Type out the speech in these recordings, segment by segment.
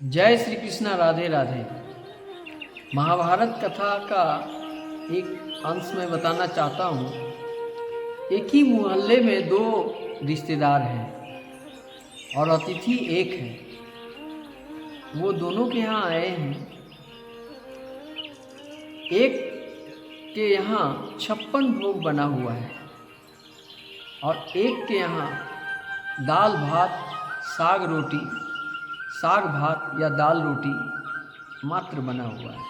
जय श्री कृष्णा, राधे राधे। महाभारत कथा का एक अंश मैं बताना चाहता हूँ। एक ही मोहल्ले में दो रिश्तेदार हैं और अतिथि एक है। वो दोनों के यहाँ आए हैं। एक के यहाँ 56 भोग बना हुआ है और एक के यहाँ दाल भात साग भात या दाल रोटी मात्र बना हुआ है।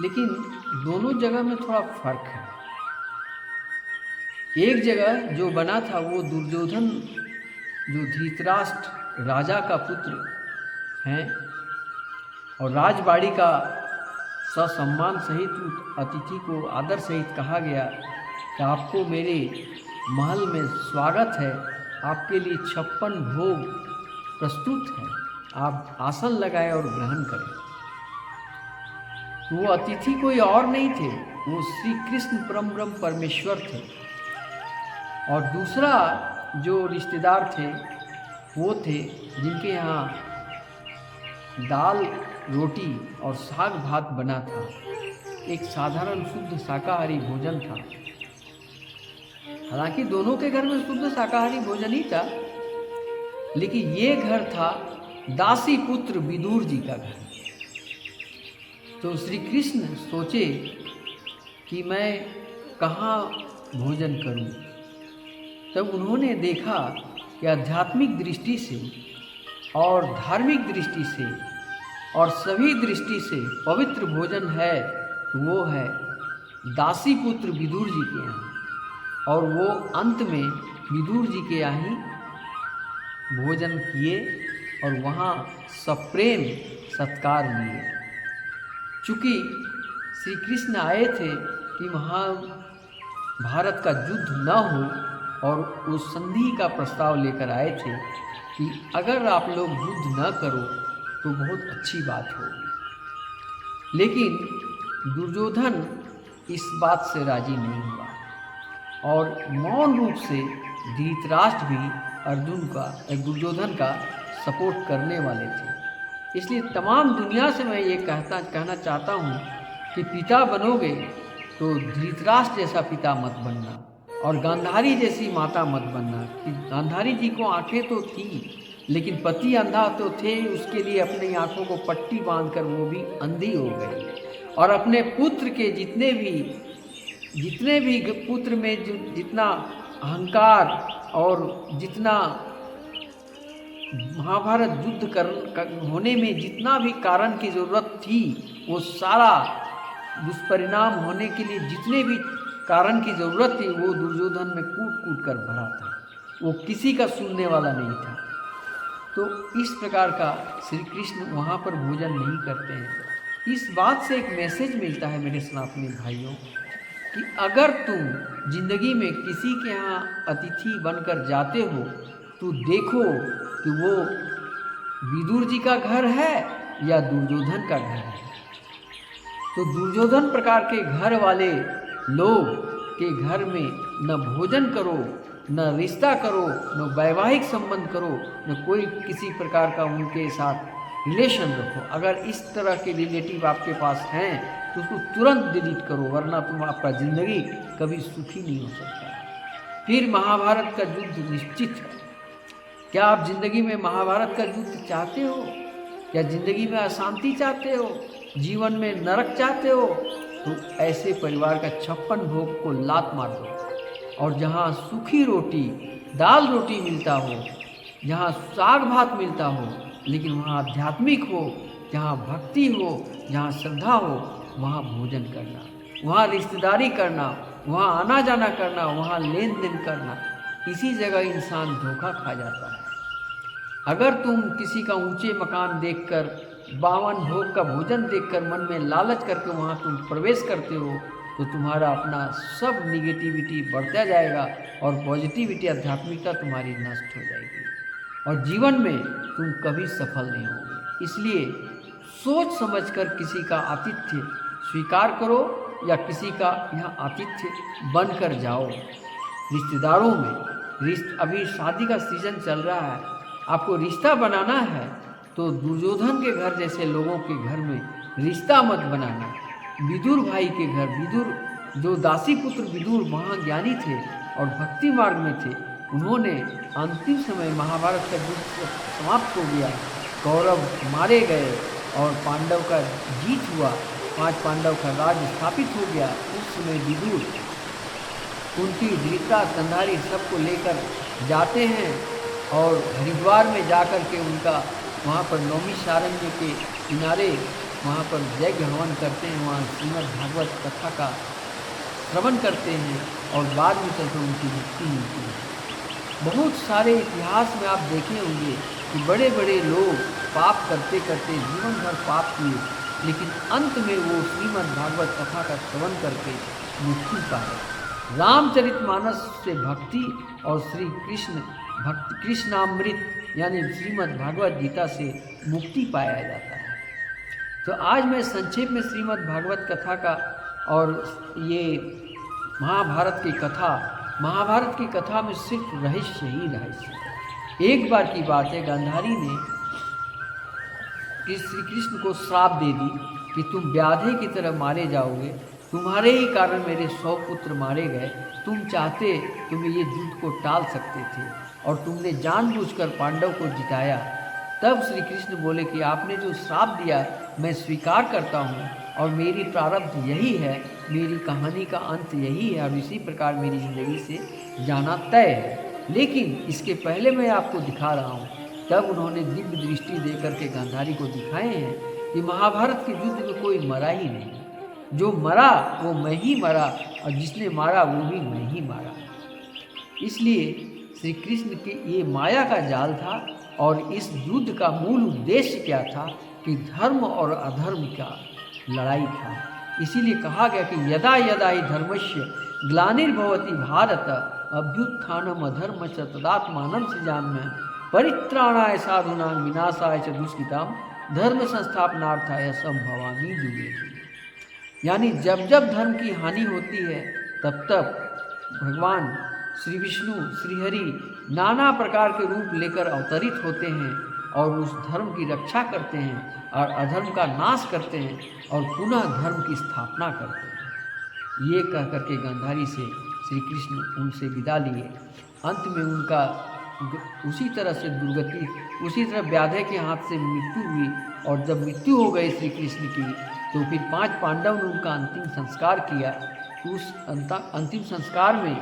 लेकिन दोनों जगह में थोड़ा फर्क है। एक जगह जो बना था वो दुर्योधन, जो धृतराष्ट्र राजा का पुत्र हैं और राजबाड़ी का ससम्मान सहित अतिथि को आदर सहित कहा गया कि आपको मेरे महल में स्वागत है, आपके लिए 56 भोग प्रस्तुत है, आप आसन लगाएं और ग्रहण करें। वो अतिथि कोई और नहीं थे, वो श्री कृष्ण परम ब्रह्म परमेश्वर थे। और दूसरा जो रिश्तेदार थे वो थे जिनके यहाँ दाल रोटी और साग भात बना था। एक साधारण शुद्ध शाकाहारी भोजन था। हालांकि दोनों के घर में शुद्ध शाकाहारी भोजन ही था, लेकिन ये घर था दासी पुत्र विदुर जी का घर। तो श्री कृष्ण सोचे कि मैं कहाँ भोजन करूं। तब उन्होंने देखा कि आध्यात्मिक दृष्टि से और धार्मिक दृष्टि से और सभी दृष्टि से पवित्र भोजन है वो है दासी पुत्र विदुर जी के यहाँ। और वो अंत में विदुर जी के यहाँ ही भोजन किए और वहाँ सप्रेम सत्कार लिए। चूँकि श्री कृष्ण आए थे कि महाभारत का युद्ध न हो और उस संधि का प्रस्ताव लेकर आए थे कि अगर आप लोग युद्ध न करो तो बहुत अच्छी बात होगी। लेकिन दुर्योधन इस बात से राजी नहीं हुआ और मौन रूप से धृतराष्ट्र भी दुर्योधन का सपोर्ट करने वाले थे। इसलिए तमाम दुनिया से मैं ये कहना चाहता हूँ कि पिता बनोगे तो धृतराष्ट्र जैसा पिता मत बनना और गांधारी जैसी माता मत बनना। कि गांधारी जी को आंखें तो थी लेकिन पति अंधा तो थे, उसके लिए अपनी आंखों को पट्टी बांधकर वो भी अंधी हो गई। और अपने पुत्र के जितने भी पुत्र में जितना अहंकार और जितना महाभारत युद्ध होने में जितना भी कारण की ज़रूरत थी, वो सारा दुष्परिणाम होने के लिए जितने भी कारण की ज़रूरत थी वो दुर्योधन में कूट कर भरा था। वो किसी का सुनने वाला नहीं था। तो इस प्रकार का श्री कृष्ण वहाँ पर भोजन नहीं करते हैं। इस बात से एक मैसेज मिलता है मेरे सनातनी भाइयों कि अगर तुम जिंदगी में किसी के यहाँ अतिथि बनकर जाते हो तो देखो कि वो विदुर जी का घर है या दुर्योधन का घर है। तो दुर्योधन प्रकार के घर वाले लोग के घर में न भोजन करो, न रिश्ता करो, न वैवाहिक संबंध करो, न कोई किसी प्रकार का उनके साथ रिलेशन रखो। अगर इस तरह के रिलेटिव आपके पास हैं तो उसको तुरंत डिलीट करो, वरना तुम आपका ज़िंदगी कभी सुखी नहीं हो सकता। फिर महाभारत का युद्ध निश्चित है। क्या आप जिंदगी में महाभारत का युद्ध चाहते हो? क्या जिंदगी में अशांति चाहते हो? जीवन में नरक चाहते हो? तो ऐसे परिवार का 56 भोग को लात मार दो और जहाँ सूखी रोटी दाल रोटी मिलता हो, जहाँ साग भात मिलता हो, लेकिन वहाँ आध्यात्मिक हो, जहाँ भक्ति हो, जहाँ श्रद्धा हो, वहाँ भोजन करना, वहाँ रिश्तेदारी करना, वहाँ आना जाना करना, वहाँ लेन देन करना। इसी जगह इंसान धोखा खा जाता है। अगर तुम किसी का ऊंचे मकान देखकर 52 भोग का भोजन देखकर मन में लालच करके वहाँ तुम प्रवेश करते हो तो तुम्हारा अपना सब निगेटिविटी बढ़ता जाएगा और पॉजिटिविटी आध्यात्मिकता तुम्हारी नष्ट हो जाएगी और जीवन में तुम कभी सफल नहीं होगे। इसलिए सोच समझकर किसी का आतिथ्य स्वीकार करो या किसी का यहाँ आतिथ्य बनकर जाओ। रिश्तेदारों में अभी शादी का सीजन चल रहा है, आपको रिश्ता बनाना है तो दुर्योधन के घर जैसे लोगों के घर में रिश्ता मत बनाना। विदुर भाई के घर, विदुर जो दासी पुत्र विदुर महाज्ञानी थे और भक्ति मार्ग में थे, उन्होंने अंतिम समय महाभारत का युद्ध समाप्त हो गया, कौरव मारे गए और पांडव का जीत हुआ, 5 पांडव का राज स्थापित हो गया। उस समय विदुर कुंती, धृतराष्ट्र, कंधारी सबको लेकर जाते हैं और हरिद्वार में जाकर के उनका वहाँ पर नौमिषारण्य के किनारे वहाँ पर यज्ञ हवन करते हैं, वहाँ श्रीमद् भागवत कथा का श्रवण करते हैं और बाद में चलकर उनकी मुक्ति मिलती है। बहुत सारे इतिहास में आप देखे होंगे कि बड़े बड़े लोग पाप करते करते जीवन भर पाप किए, लेकिन अंत में वो श्रीमद् भागवत कथा का श्रवण करके मुक्ति पाए। रामचरितमानस से भक्ति और श्री कृष्णामृत यानी श्रीमद् भागवत गीता से मुक्ति पाया जाता है। तो आज मैं संक्षेप में श्रीमद् भागवत कथा का और ये महाभारत की कथा में सिर्फ रहस्य ही रहस्य। एक बार की बात है, गांधारी ने श्री कृष्ण को श्राप दे दी कि तुम व्याधे की तरह मारे जाओगे, तुम्हारे ही कारण मेरे 100 पुत्र मारे गए, तुम चाहते तुम ये युद्ध को टाल सकते थे और तुमने जानबूझकर पांडव को जिताया। तब श्री कृष्ण बोले कि आपने जो श्राप दिया मैं स्वीकार करता हूँ और मेरी प्रारब्ध यही है, मेरी कहानी का अंत यही है और इसी प्रकार मेरी ज़िंदगी से जाना तय है, लेकिन इसके पहले मैं आपको दिखा रहा हूँ। तब उन्होंने दिव्य दृष्टि देकर के गांधारी को दिखाए हैं कि महाभारत के युद्ध में कोई मरा ही नहीं, जो मरा वो मैं ही मरा और जिसने मारा वो भी मैं ही मारा। इसलिए श्री कृष्ण के ये माया का जाल था और इस युद्ध का मूल उद्देश्य क्या था कि धर्म और अधर्म का लड़ाई था। इसीलिए कहा गया कि यदा यदा ही धर्मस्य ग्लानिर्भवति भारत अभ्युत्थानम अधर्मश्च तदात्मानं सृजाम्यहम् परित्राणाय साधूनां विनाशाय च दुष्कृतां धर्म संस्थापनार्थाय संभवामि युगे। यानी जब जब धर्म की हानि होती है तब तब भगवान श्री विष्णु श्रीहरि नाना प्रकार के रूप लेकर अवतरित होते हैं और उस धर्म की रक्षा करते हैं और अधर्म का नाश करते हैं और पुनः धर्म की स्थापना करते हैं। ये कह करके गांधारी से श्री कृष्ण उनसे विदा लिए। अंत में उनका उसी तरह से दुर्गति, उसी तरह व्याधे के हाथ से मृत्यु हुई और जब मृत्यु हो गई श्री कृष्ण की तो फिर 5 पांडव ने उनका अंतिम संस्कार किया। उस अंतिम संस्कार में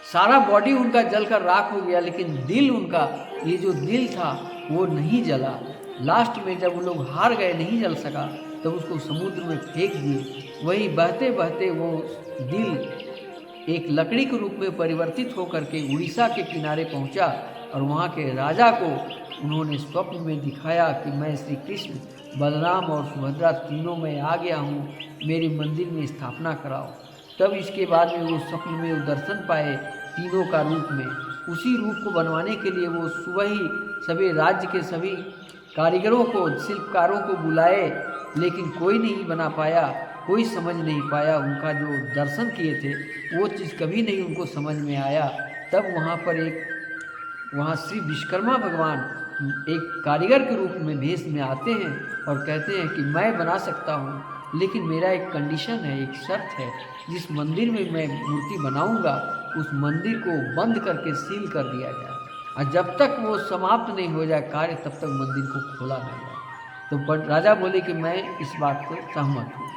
सारा बॉडी उनका जलकर राख हो गया, लेकिन दिल उनका, ये जो दिल था वो नहीं जला। लास्ट में जब वो लोग हार गए, नहीं जल सका, तब उसको समुद्र में फेंक दिए। वही बहते बहते वो दिल एक लकड़ी के रूप में परिवर्तित होकर के उड़ीसा के किनारे पहुंचा और वहाँ के राजा को उन्होंने स्वप्न में दिखाया कि मैं श्री कृष्ण बलराम और सुभद्रा तीनों में आ गया हूँ, मेरे मंदिर में स्थापना कराओ। तब इसके बाद में वो स्वप्न में वो दर्शन पाए तीनों का रूप में। उसी रूप को बनवाने के लिए वो सुबह ही सभी राज्य के सभी कारीगरों को, शिल्पकारों को बुलाए, लेकिन कोई नहीं बना पाया, कोई समझ नहीं पाया। उनका जो दर्शन किए थे वो चीज़ कभी नहीं उनको समझ में आया। तब वहाँ श्री विश्वकर्मा भगवान एक कारीगर के रूप में भेष में आते हैं और कहते हैं कि मैं बना सकता हूँ, लेकिन मेरा एक कंडीशन है, एक शर्त है, जिस मंदिर में मैं मूर्ति बनाऊंगा उस मंदिर को बंद करके सील कर दिया जाए और जब तक वो समाप्त नहीं हो जाए कार्य तब तक मंदिर को खोला न जाए। तो राजा बोले कि मैं इस बात को सहमत हूँ।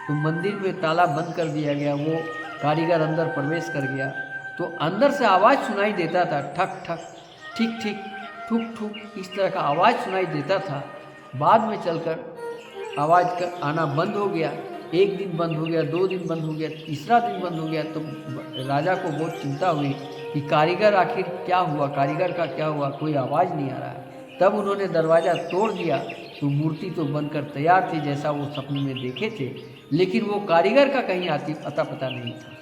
तो मंदिर में ताला बंद कर दिया गया। वो कारीगर अंदर प्रवेश कर गया तो अंदर से आवाज़ सुनाई देता था, ठक ठक, ठीक ठीक, ठुक ठुक, इस तरह का आवाज़ सुनाई देता था। बाद में चलकर आवाज़ का आना बंद हो गया। एक दिन बंद हो गया, 2 दिन बंद हो गया, तीसरा दिन बंद हो गया। तो राजा को बहुत चिंता हुई कि कारीगर आखिर क्या हुआ, कारीगर का क्या हुआ, कोई आवाज़ नहीं आ रहा है। तब उन्होंने दरवाज़ा तोड़ दिया तो मूर्ति तो बनकर तैयार थी जैसा वो सपने में देखे थे, लेकिन वो कारीगर का कहीं अता पता नहीं था,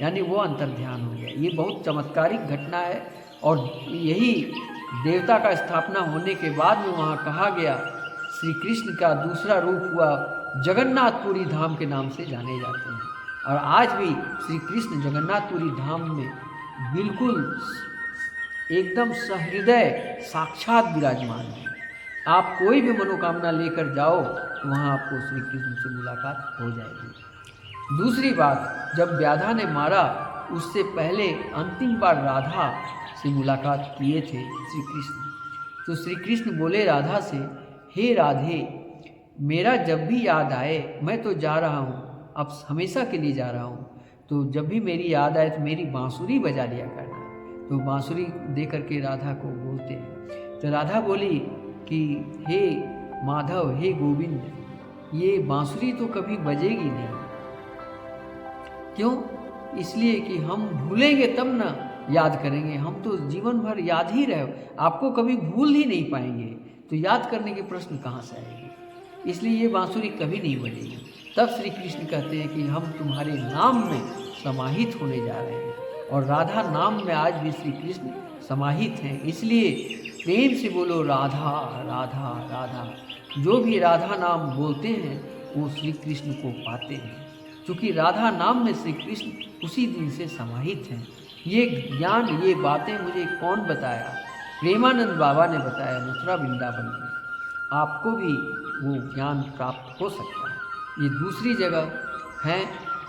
यानी वो अंतर्ध्यान हो गया। ये बहुत चमत्कारिक घटना है और यही देवता का स्थापना होने के बाद में वहाँ कहा गया श्री कृष्ण का दूसरा रूप हुआ जगन्नाथपुरी धाम के नाम से जाने जाते हैं। और आज भी श्री कृष्ण जगन्नाथपुरी धाम में बिल्कुल एकदम सहृदय साक्षात विराजमान है। आप कोई भी मनोकामना लेकर जाओ तो वहाँ आपको श्री कृष्ण से मुलाकात हो जाएगी। दूसरी बात, जब व्याधा ने मारा उससे पहले अंतिम बार राधा से मुलाकात किए थे श्री कृष्ण। तो श्री कृष्ण बोले राधा से, हे राधे, मेरा जब भी याद आए, मैं तो जा रहा हूँ, अब हमेशा के लिए जा रहा हूँ, तो जब भी मेरी याद आए तो मेरी बांसुरी बजा लिया करना। तो बांसुरी दे करके राधा को बोलते हैं। तो राधा बोली कि हे माधव, हे गोविंद, ये बांसुरी तो कभी बजेगी नहीं। क्यों? इसलिए कि हम भूलेंगे तब ना याद करेंगे, हम तो जीवन भर याद ही रहे, आपको कभी भूल ही नहीं पाएंगे, तो याद करने के प्रश्न कहाँ से आएंगे, इसलिए ये बांसुरी कभी नहीं बजेगी। तब श्री कृष्ण कहते हैं कि हम तुम्हारे नाम में समाहित होने जा रहे हैं, और राधा नाम में आज भी श्री कृष्ण समाहित हैं। इसलिए प्रेम से बोलो राधा राधा राधा। जो भी राधा नाम बोलते हैं वो श्री कृष्ण को पाते हैं, क्योंकि राधा नाम में श्री कृष्ण उसी दिन से समाहित हैं। ये ज्ञान, ये बातें मुझे कौन बताया? प्रेमानंद बाबा ने बताया मथुरा वृंदावन में। आपको भी वो ज्ञान प्राप्त हो सकता है। ये दूसरी जगह है,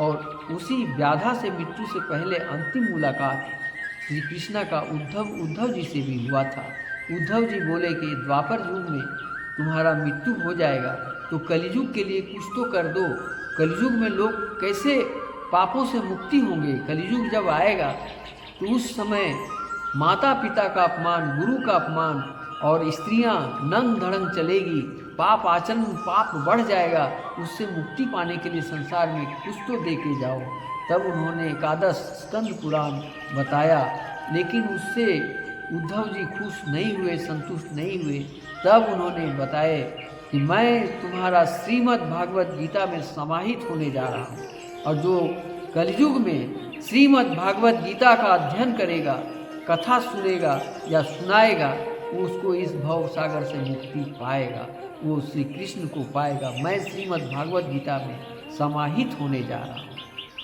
और उसी व्याधा से मृत्यु से पहले अंतिम मुलाकात श्री कृष्णा का उद्धव जी से भी हुआ था। उद्धव जी बोले कि द्वापर युग में तुम्हारा मृत्यु हो जाएगा, तो कलियुग के लिए कुछ तो कर दो। कलियुग में लोग कैसे पापों से मुक्ति होंगे? कलियुग जब आएगा तो उस समय माता पिता का अपमान, गुरु का अपमान, और स्त्रियां नंग धड़ंग चलेगी, पाप आचरण, पाप बढ़ जाएगा। उससे मुक्ति पाने के लिए संसार में कुछ तो दे के जाओ। तब उन्होंने एकादश स्कंद पुराण बताया, लेकिन उससे उद्धव जी खुश नहीं हुए, संतुष्ट नहीं हुए। तब उन्होंने बताए कि मैं तुम्हारा श्रीमद् भागवत गीता में समाहित होने जा रहा हूँ, और जो कलयुग में श्रीमद् भागवत गीता का अध्ययन करेगा, कथा सुनेगा या सुनाएगा, उसको इस भव सागर से मुक्ति पाएगा, वो श्री कृष्ण को पाएगा। मैं श्रीमद् भागवत गीता में समाहित होने जा रहा हूँ।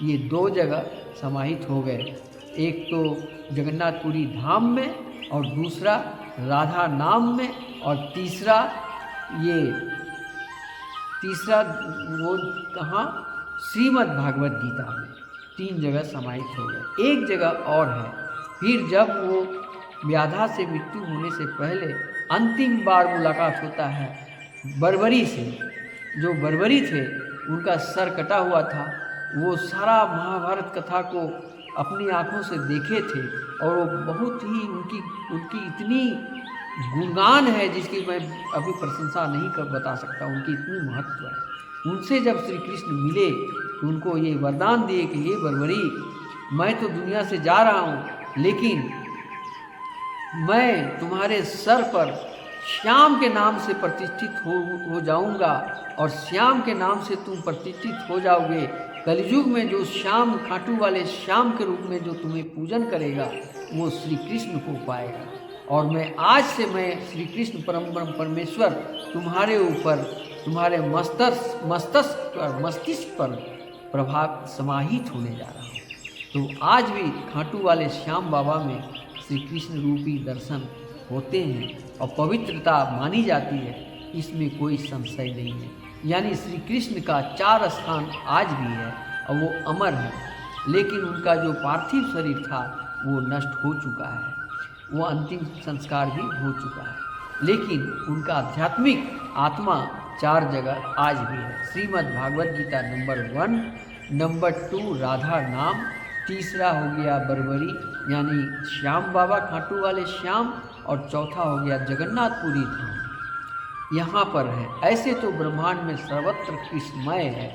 ये दो जगह समाहित हो गए, एक तो जगन्नाथपुरी धाम में, और दूसरा राधा नाम में, और तीसरा वो कहाँ? श्रीमद् भागवत गीता में। तीन जगह समाहित हो गए। एक जगह और है, फिर जब वो व्याधा से मृत्यु होने से पहले अंतिम बार मुलाकात होता है बर्बरी से। जो बर्बरी थे उनका सर कटा हुआ था, वो सारा महाभारत कथा को अपनी आँखों से देखे थे, और वो बहुत ही उनकी इतनी गुणगान है जिसकी मैं अभी प्रशंसा नहीं कर बता सकता, उनकी इतनी महत्व है। उनसे जब श्री कृष्ण मिले तो उनको ये वरदान दिए कि हे बर्बरी, मैं तो दुनिया से जा रहा हूँ, लेकिन मैं तुम्हारे सर पर श्याम के नाम से प्रतिष्ठित हो जाऊंगा, और श्याम के नाम से तुम प्रतिष्ठित हो जाओगे। कलयुग में जो श्याम, खाटू वाले श्याम के रूप में जो तुम्हें पूजन करेगा, वो श्री कृष्ण को पाएगा। और मैं आज से श्री कृष्ण परम परमेश्वर तुम्हारे ऊपर, तुम्हारे मस्तिष्क पर प्रभाव समाहित होने जा रहा हूँ। तो आज भी खाटू वाले श्याम बाबा में श्री कृष्ण रूपी दर्शन होते हैं, और पवित्रता मानी जाती है, इसमें कोई संशय नहीं है। यानी श्री कृष्ण का 4 स्थान आज भी है, और वो अमर है। लेकिन उनका जो पार्थिव शरीर था वो नष्ट हो चुका है, वो अंतिम संस्कार भी हो चुका है, लेकिन उनका आध्यात्मिक आत्मा 4 जगह आज भी है। श्रीमद् भागवत गीता नंबर 1, नंबर 2 राधा नाम, तीसरा हो गया बर्बरी यानी श्याम बाबा, खाटू वाले श्याम, और चौथा हो गया जगन्नाथपुरी धाम, यहाँ पर है। ऐसे तो ब्रह्मांड में सर्वत्र कृष्णमय है,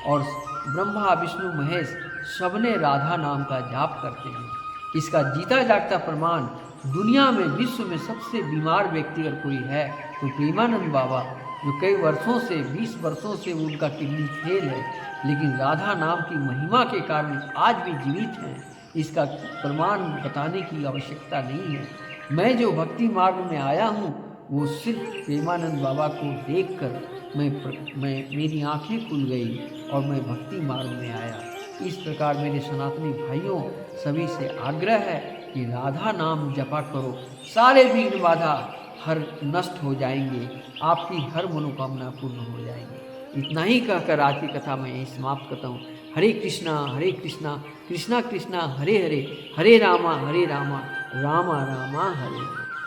और ब्रह्मा विष्णु महेश सबने राधा नाम का जाप करते हैं। इसका जीता जागता प्रमाण दुनिया में, विश्व में सबसे बीमार व्यक्ति अगर कोई है तो प्रेमानंद बाबा, जो कई वर्षों से, 20 वर्षों से उनका किडनी फेल है, लेकिन राधा नाम की महिमा के कारण आज भी जीवित हैं। इसका प्रमाण बताने की आवश्यकता नहीं है। मैं जो भक्ति मार्ग में आया हूँ वो सिर्फ प्रेमानंद बाबा को देखकर मेरी आंखें खुल गई और मैं भक्ति मार्ग में आया। इस प्रकार मेरे सनातनी भाइयों सभी से आग्रह है कि राधा नाम जपा करो, सारे विघ्न बाधा हर नष्ट हो जाएंगे, आपकी हर मनोकामना पूर्ण हो जाएंगे। इतना ही कहकर आज की कथा मैं यही समाप्त करता हूँ। हरे कृष्णा कृष्णा कृष्णा हरे हरे, हरे रामा रामा रामा हरे हरे।